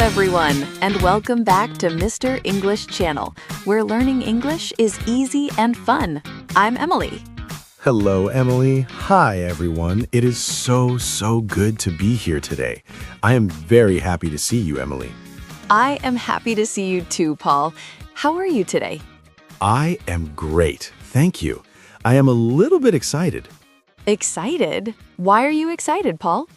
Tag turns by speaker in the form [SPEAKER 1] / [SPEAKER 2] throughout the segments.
[SPEAKER 1] everyone, and welcome back to Mr. English Channel, where learning English is easy and fun. I'm Emily.
[SPEAKER 2] Hello, Emily. Hi, everyone. It is so good to be here today. I am very happy to see you, Emily.
[SPEAKER 1] I am happy to see you too, Paul. How are you today?
[SPEAKER 2] I am great. Thank you. I am a little bit excited
[SPEAKER 1] Excited? Why are you excited, Paul?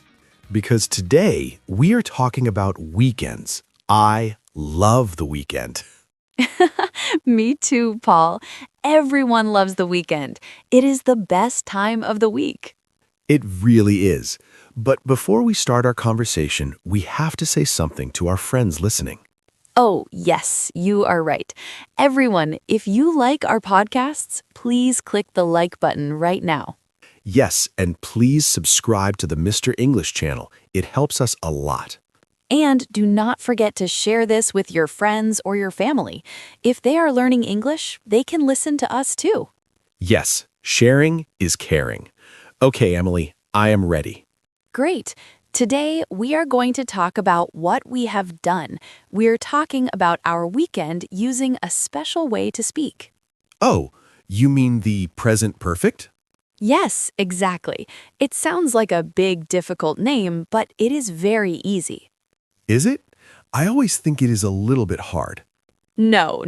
[SPEAKER 2] because today we are talking about weekends. I love the weekend.
[SPEAKER 1] Me too, Paul. Everyone loves the weekend. It is the best time of the week.
[SPEAKER 2] It really is. But before we start our conversation, we have to say something to our friends listening.
[SPEAKER 1] Oh, yes, you are right. Everyone, if you like our podcasts, please click the like button right now.
[SPEAKER 2] Yes, and please subscribe to the Mr. English channel. It helps us a lot.
[SPEAKER 1] And do not forget to share this with your friends or your family. If they are learning English, they can listen to us too.
[SPEAKER 2] Yes, sharing is caring. Okay, Emily, I am ready.
[SPEAKER 1] Great. Today, we are going to talk about what we have done. We're talking about our weekend using a special way to speak.
[SPEAKER 2] Oh, you mean the present perfect?
[SPEAKER 1] Yes, exactly. It sounds like a big, difficult name, but it is very easy.
[SPEAKER 2] Is it? I always think it is a little bit hard.
[SPEAKER 1] No.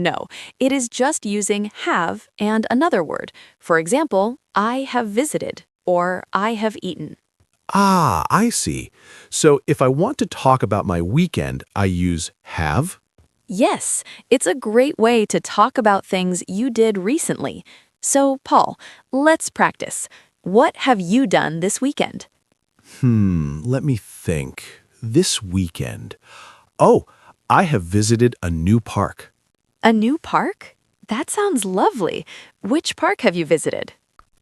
[SPEAKER 1] It is just using have and another word. For example, I have visited or I have eaten.
[SPEAKER 2] Ah, I see. So if I want to talk about my weekend, I use have.
[SPEAKER 1] Yes, it's a great way to talk about things you did recently. So, Paul, let's practice. What have you done this weekend?
[SPEAKER 2] Let me think. This weekend. Oh, I have visited a new park.
[SPEAKER 1] A new park? That sounds lovely. Which park have you visited?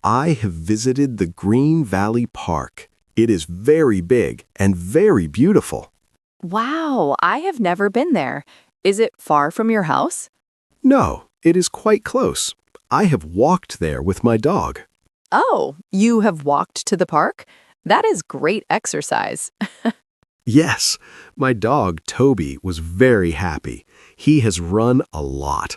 [SPEAKER 2] I have visited the Green Valley Park. It is very big and very beautiful.
[SPEAKER 1] Wow, I have never been there. Is it far from your house?
[SPEAKER 2] No, it is quite close. I have walked there with my dog.
[SPEAKER 1] Oh, you have walked to the park? That is great exercise.
[SPEAKER 2] Yes, my dog Toby was very happy. He has run a lot.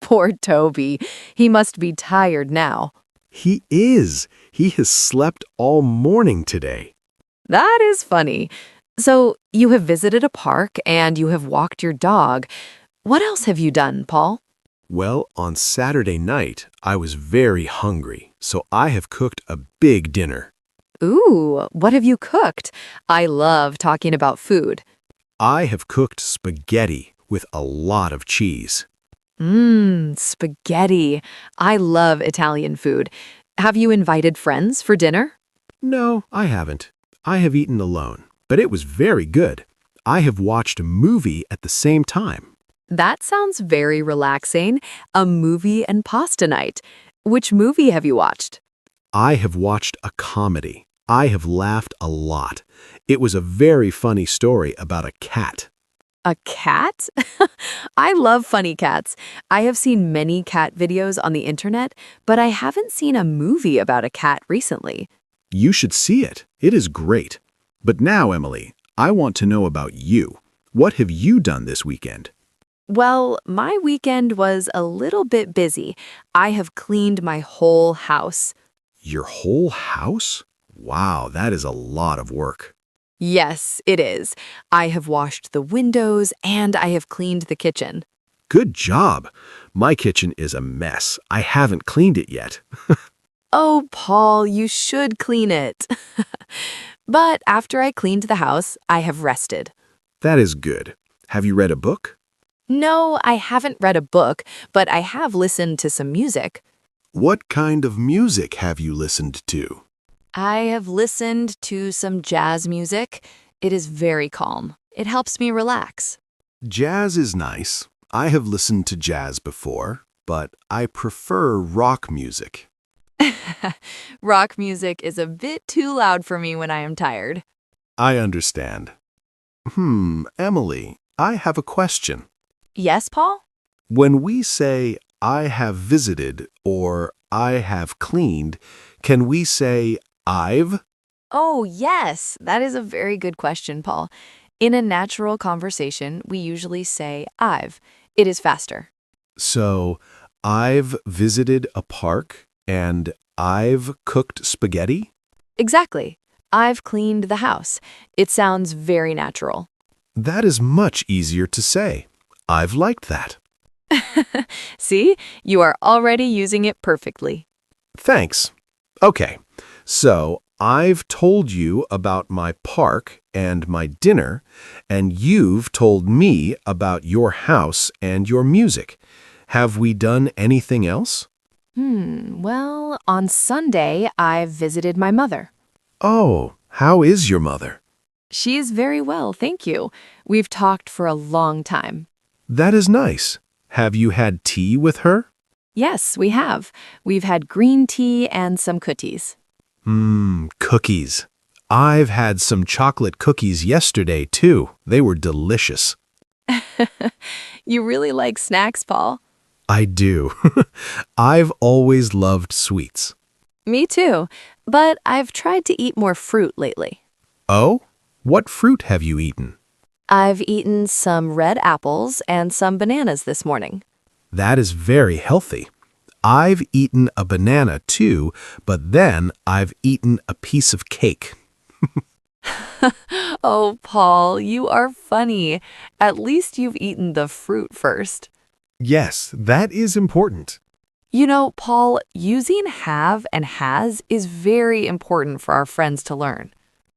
[SPEAKER 1] Poor Toby. He must be tired now.
[SPEAKER 2] He is. He has slept all morning today.
[SPEAKER 1] That is funny. So, you have visited a park and you have walked your dog. What else have you done, Paul?
[SPEAKER 2] Well, on Saturday night, I was very hungry, so I have cooked a big dinner.
[SPEAKER 1] Ooh, what have you cooked? I love talking about food.
[SPEAKER 2] I have cooked spaghetti with a lot of cheese.
[SPEAKER 1] Spaghetti. I love Italian food. Have you invited friends for dinner?
[SPEAKER 2] No, I haven't. I have eaten alone, but it was very good. I have watched a movie at the same time.
[SPEAKER 1] That sounds very relaxing. A movie and pasta night. Which movie have you watched?
[SPEAKER 2] I have watched a comedy. I have laughed a lot. It was a very funny story about a cat.
[SPEAKER 1] A cat? I love funny cats. I have seen many cat videos on the internet, but I haven't seen a movie about a cat recently.
[SPEAKER 2] You should see it. It is great. But now, Emily, I want to know about you. What have you done this weekend?
[SPEAKER 1] Well, my weekend was a little bit busy. I have cleaned my whole house.
[SPEAKER 2] Your whole house? Wow, that is a lot of work.
[SPEAKER 1] Yes, it is. I have washed the windows and I have cleaned the kitchen.
[SPEAKER 2] Good job. My kitchen is a mess. I haven't cleaned it yet.
[SPEAKER 1] Oh, Paul, you should clean it. But after I cleaned the house, I have rested.
[SPEAKER 2] That is good. Have you read a book?
[SPEAKER 1] No, I haven't read a book, but I have listened to some music.
[SPEAKER 2] What kind of music have you listened to?
[SPEAKER 1] I have listened to some jazz music. It is very calm. It helps me relax.
[SPEAKER 2] Jazz is nice. I have listened to jazz before, but I prefer rock music.
[SPEAKER 1] Rock music is a bit too loud for me when I am tired.
[SPEAKER 2] I understand. Emily, I have a question.
[SPEAKER 1] Yes, Paul?
[SPEAKER 2] When we say, I have visited or I have cleaned, can we say, I've?
[SPEAKER 1] Oh, yes. That is a very good question, Paul. In a natural conversation, we usually say I've. It is faster.
[SPEAKER 2] So, I've visited a park and I've cooked spaghetti?
[SPEAKER 1] Exactly. I've cleaned the house. It sounds very natural.
[SPEAKER 2] That is much easier to say. I've liked that.
[SPEAKER 1] See, you are already using it perfectly.
[SPEAKER 2] Thanks. Okay, so I've told you about my park and my dinner, and you've told me about your house and your music. Have we done anything else?
[SPEAKER 1] Well, on Sunday, I visited my mother.
[SPEAKER 2] Oh, how is your mother?
[SPEAKER 1] She is very well, thank you. We've talked for a long time.
[SPEAKER 2] That is nice. Have you had tea with her?
[SPEAKER 1] Yes, we have. We've had green tea and some cookies.
[SPEAKER 2] Cookies. I've had some chocolate cookies yesterday, too. They were delicious.
[SPEAKER 1] You really like snacks, Paul?
[SPEAKER 2] I do. I've always loved sweets.
[SPEAKER 1] Me too, but I've tried to eat more fruit lately.
[SPEAKER 2] Oh? What fruit have you eaten?
[SPEAKER 1] I've eaten some red apples and some bananas this morning.
[SPEAKER 2] That is very healthy. I've eaten a banana too, but then I've eaten a piece of cake.
[SPEAKER 1] Oh, Paul, you are funny. At least you've eaten the fruit first.
[SPEAKER 2] Yes, that is important.
[SPEAKER 1] You know, Paul, using have and has is very important for our friends to learn.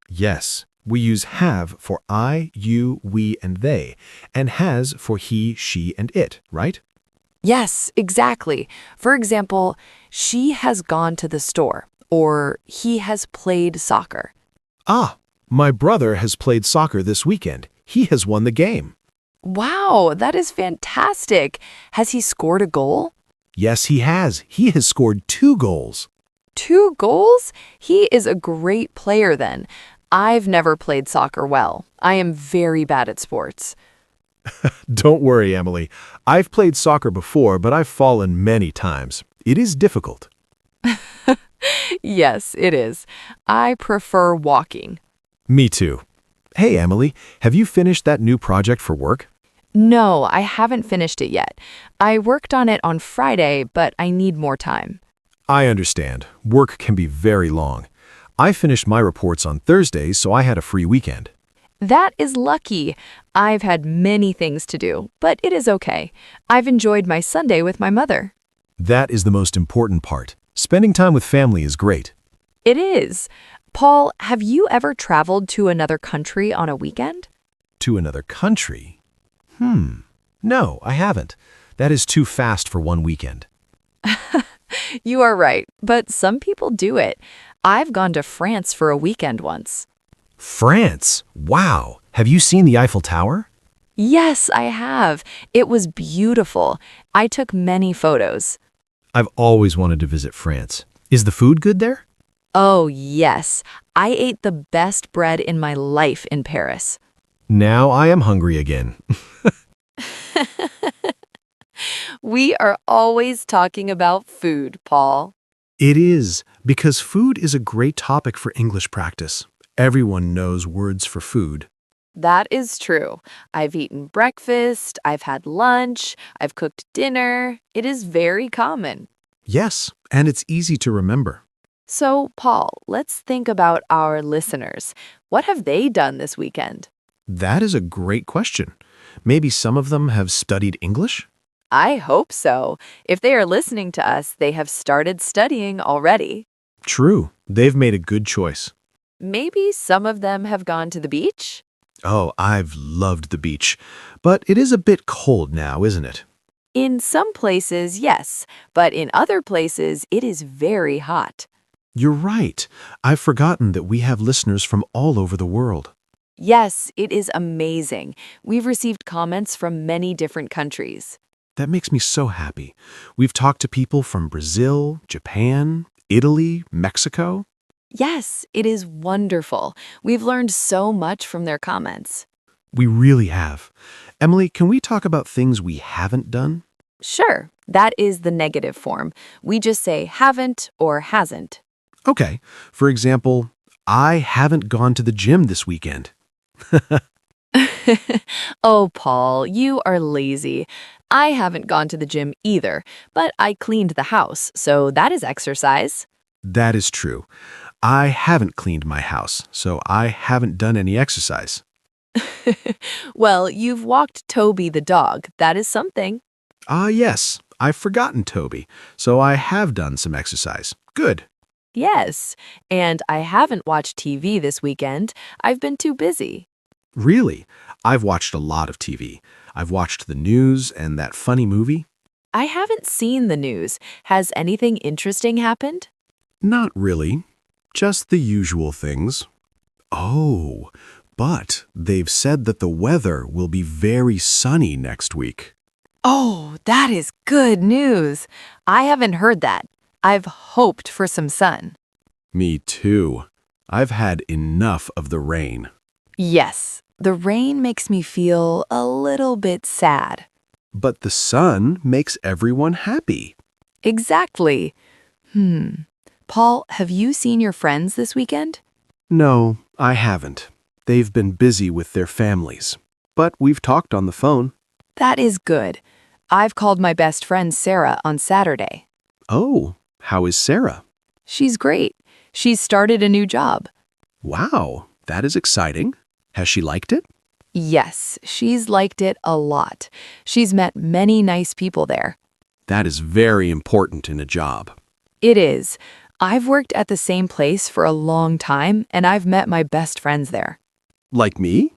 [SPEAKER 2] Yes, we use have for I, you, we, and they, and has for he, she, and it, right?
[SPEAKER 1] Yes, exactly. For example, she has gone to the store, or he has played soccer.
[SPEAKER 2] Ah, my brother has played soccer this weekend. He has won the game.
[SPEAKER 1] Wow, that is fantastic. Has he scored a goal?
[SPEAKER 2] Yes, he has. He has scored 2 goals.
[SPEAKER 1] 2 goals? He is a great player then. I've never played soccer well. I am very bad at sports.
[SPEAKER 2] Don't worry, Emily. I've played soccer before, but I've fallen many times. It is difficult.
[SPEAKER 1] Yes, it is. I prefer walking.
[SPEAKER 2] Me too. Hey, Emily, have you finished that new project for work?
[SPEAKER 1] No, I haven't finished it yet. I worked on it on Friday, but I need more time.
[SPEAKER 2] I understand. Work can be very long. I finished my reports on Thursday, so I had a free weekend.
[SPEAKER 1] That is lucky. I've had many things to do, but it is okay. I've enjoyed my Sunday with my mother.
[SPEAKER 2] That is the most important part. Spending time with family is great.
[SPEAKER 1] It is. Paul, have you ever traveled to another country on a weekend?
[SPEAKER 2] To another country? No, I haven't. That is too fast for one weekend.
[SPEAKER 1] You are right, but some people do it. I've gone to France for a weekend once.
[SPEAKER 2] France? Wow! Have you seen the Eiffel Tower?
[SPEAKER 1] Yes, I have. It was beautiful. I took many photos.
[SPEAKER 2] I've always wanted to visit France. Is the food good there?
[SPEAKER 1] Oh, yes. I ate the best bread in my life in Paris.
[SPEAKER 2] Now I am hungry again.
[SPEAKER 1] We are always talking about food, Paul.
[SPEAKER 2] It is, because food is a great topic for English practice. Everyone knows words for food.
[SPEAKER 1] That is true. I've eaten breakfast, I've had lunch, I've cooked dinner. It is very common.
[SPEAKER 2] Yes, and it's easy to remember.
[SPEAKER 1] So, Paul, let's think about our listeners. What have they done this weekend?
[SPEAKER 2] That is a great question. Maybe some of them have studied English?
[SPEAKER 1] I hope so. If they are listening to us, they have started studying already.
[SPEAKER 2] True. They've made a good choice.
[SPEAKER 1] Maybe some of them have gone to the beach?
[SPEAKER 2] Oh, I've loved the beach. But it is a bit cold now, isn't it?
[SPEAKER 1] In some places, yes, but in other places, it is very hot.
[SPEAKER 2] You're right. I've forgotten that we have listeners from all over the world.
[SPEAKER 1] Yes, it is amazing. We've received comments from many different countries.
[SPEAKER 2] That makes me so happy. We've talked to people from Brazil, Japan, Italy, Mexico.
[SPEAKER 1] Yes, it is wonderful. We've learned so much from their comments.
[SPEAKER 2] We really have. Emily, can we talk about things we haven't done?
[SPEAKER 1] Sure, that is the negative form. We just say haven't or hasn't.
[SPEAKER 2] Okay. For example, I haven't gone to the gym this weekend.
[SPEAKER 1] Oh, Paul, you are lazy. I haven't gone to the gym either, but I cleaned the house, so that is exercise.
[SPEAKER 2] That is true. I haven't cleaned my house, so I haven't done any exercise.
[SPEAKER 1] Well, you've walked Toby the dog. That is something.
[SPEAKER 2] Ah, yes, I've forgotten Toby, so I have done some exercise. Good.
[SPEAKER 1] Yes, and I haven't watched TV this weekend. I've been too busy.
[SPEAKER 2] Really? I've watched a lot of TV. I've watched the news and that funny movie.
[SPEAKER 1] I haven't seen the news. Has anything interesting happened?
[SPEAKER 2] Not really. Just the usual things. Oh, but they've said that the weather will be very sunny next week.
[SPEAKER 1] Oh, that is good news. I haven't heard that. I've hoped for some sun.
[SPEAKER 2] Me too. I've had enough of the rain.
[SPEAKER 1] Yes, the rain makes me feel a little bit sad.
[SPEAKER 2] But the sun makes everyone happy.
[SPEAKER 1] Exactly. Paul, have you seen your friends this weekend?
[SPEAKER 2] No, I haven't. They've been busy with their families. But we've talked on the phone.
[SPEAKER 1] That is good. I've called my best friend Sarah on Saturday.
[SPEAKER 2] Oh, how is Sarah?
[SPEAKER 1] She's great. She's started a new job.
[SPEAKER 2] Wow, that is exciting. Has she liked it?
[SPEAKER 1] Yes, she's liked it a lot. She's met many nice people there.
[SPEAKER 2] That is very important in a job.
[SPEAKER 1] It is. I've worked at the same place for a long time, and I've met my best friends there.
[SPEAKER 2] Like me?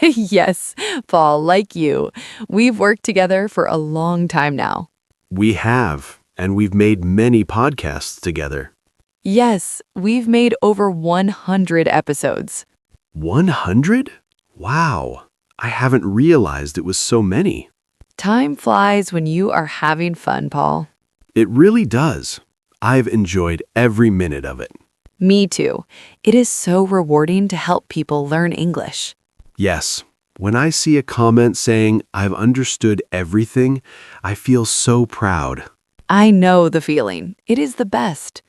[SPEAKER 1] Yes, Paul, like you. We've worked together for a long time now.
[SPEAKER 2] We have, and we've made many podcasts together.
[SPEAKER 1] Yes, we've made over 100 episodes.
[SPEAKER 2] 100? Wow, I haven't realized it was so many.
[SPEAKER 1] Time flies when you are having fun, Paul.
[SPEAKER 2] It really does. I've enjoyed every minute of it.
[SPEAKER 1] Me too. It is so rewarding to help people learn English.
[SPEAKER 2] Yes, when I see a comment saying I've understood everything, I feel so proud.
[SPEAKER 1] I know the feeling. It is the best.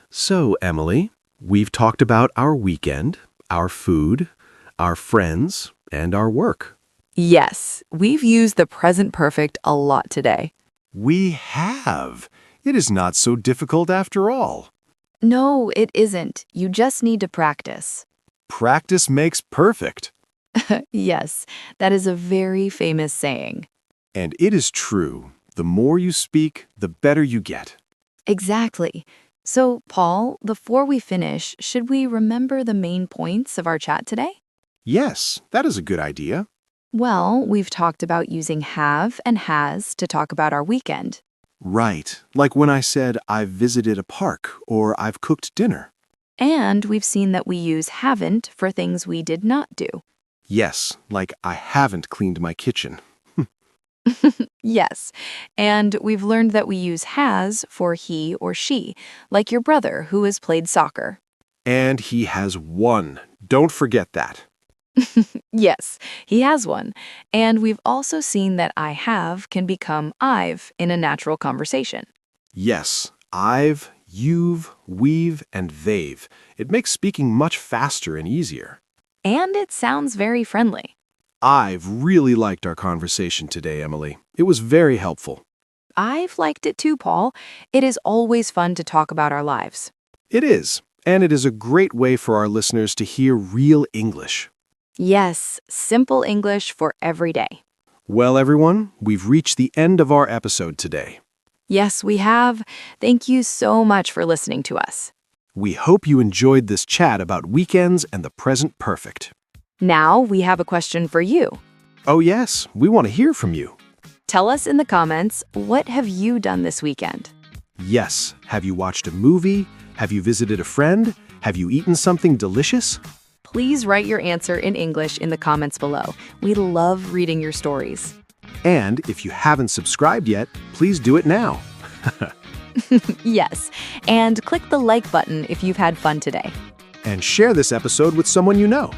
[SPEAKER 2] So, Emily, we've talked about our weekend, our food, our friends, and our work.
[SPEAKER 1] Yes, we've used the present perfect a lot today.
[SPEAKER 2] We have. It is not so difficult after all.
[SPEAKER 1] No, it isn't. You just need to practice.
[SPEAKER 2] Practice makes perfect.
[SPEAKER 1] Yes, that is a very famous saying.
[SPEAKER 2] And it is true. The more you speak, the better you get.
[SPEAKER 1] Exactly. So, Paul, before we finish, should we remember the main points of our chat today?
[SPEAKER 2] Yes, that is a good idea.
[SPEAKER 1] Well, we've talked about using have and has to talk about our weekend.
[SPEAKER 2] Right, like when I said I've visited a park or I've cooked dinner.
[SPEAKER 1] And we've seen that we use haven't for things we did not do.
[SPEAKER 2] Yes, like I haven't cleaned my kitchen.
[SPEAKER 1] Yes, and we've learned that we use has for he or she, like your brother who has played soccer.
[SPEAKER 2] And he has won. Don't forget that.
[SPEAKER 1] Yes, he has one. And we've also seen that I have can become I've in a natural conversation.
[SPEAKER 2] Yes, I've, you've, we've, and they've. It makes speaking much faster and easier.
[SPEAKER 1] And it sounds very friendly.
[SPEAKER 2] I've really liked our conversation today, Emily. It was very helpful.
[SPEAKER 1] I've liked it too, Paul. It is always fun to talk about our lives.
[SPEAKER 2] It is, and it is a great way for our listeners to hear real English.
[SPEAKER 1] Yes, simple English for every day.
[SPEAKER 2] Well, everyone, we've reached the end of our episode today.
[SPEAKER 1] Yes, we have. Thank you so much for listening to us.
[SPEAKER 2] We hope you enjoyed this chat about weekends and the present perfect.
[SPEAKER 1] Now we have a question for you.
[SPEAKER 2] Oh yes, we want to hear from you.
[SPEAKER 1] Tell us in the comments, what have you done this weekend?
[SPEAKER 2] Yes, have you watched a movie? Have you visited a friend? Have you eaten something delicious?
[SPEAKER 1] Please write your answer in English in the comments below. We love reading your stories.
[SPEAKER 2] And if you haven't subscribed yet, please do it now.
[SPEAKER 1] Yes, and click the like button if you've had fun today.
[SPEAKER 2] And share this episode with someone you know.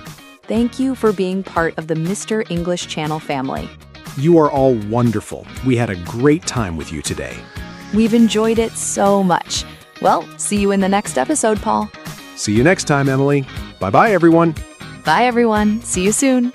[SPEAKER 1] Thank you for being part of the Mr. English Channel family.
[SPEAKER 2] You are all wonderful. We had a great time with you today.
[SPEAKER 1] We've enjoyed it so much. Well, see you in the next episode, Paul.
[SPEAKER 2] See you next time, Emily. Bye-bye, everyone.
[SPEAKER 1] Bye, everyone. See you soon.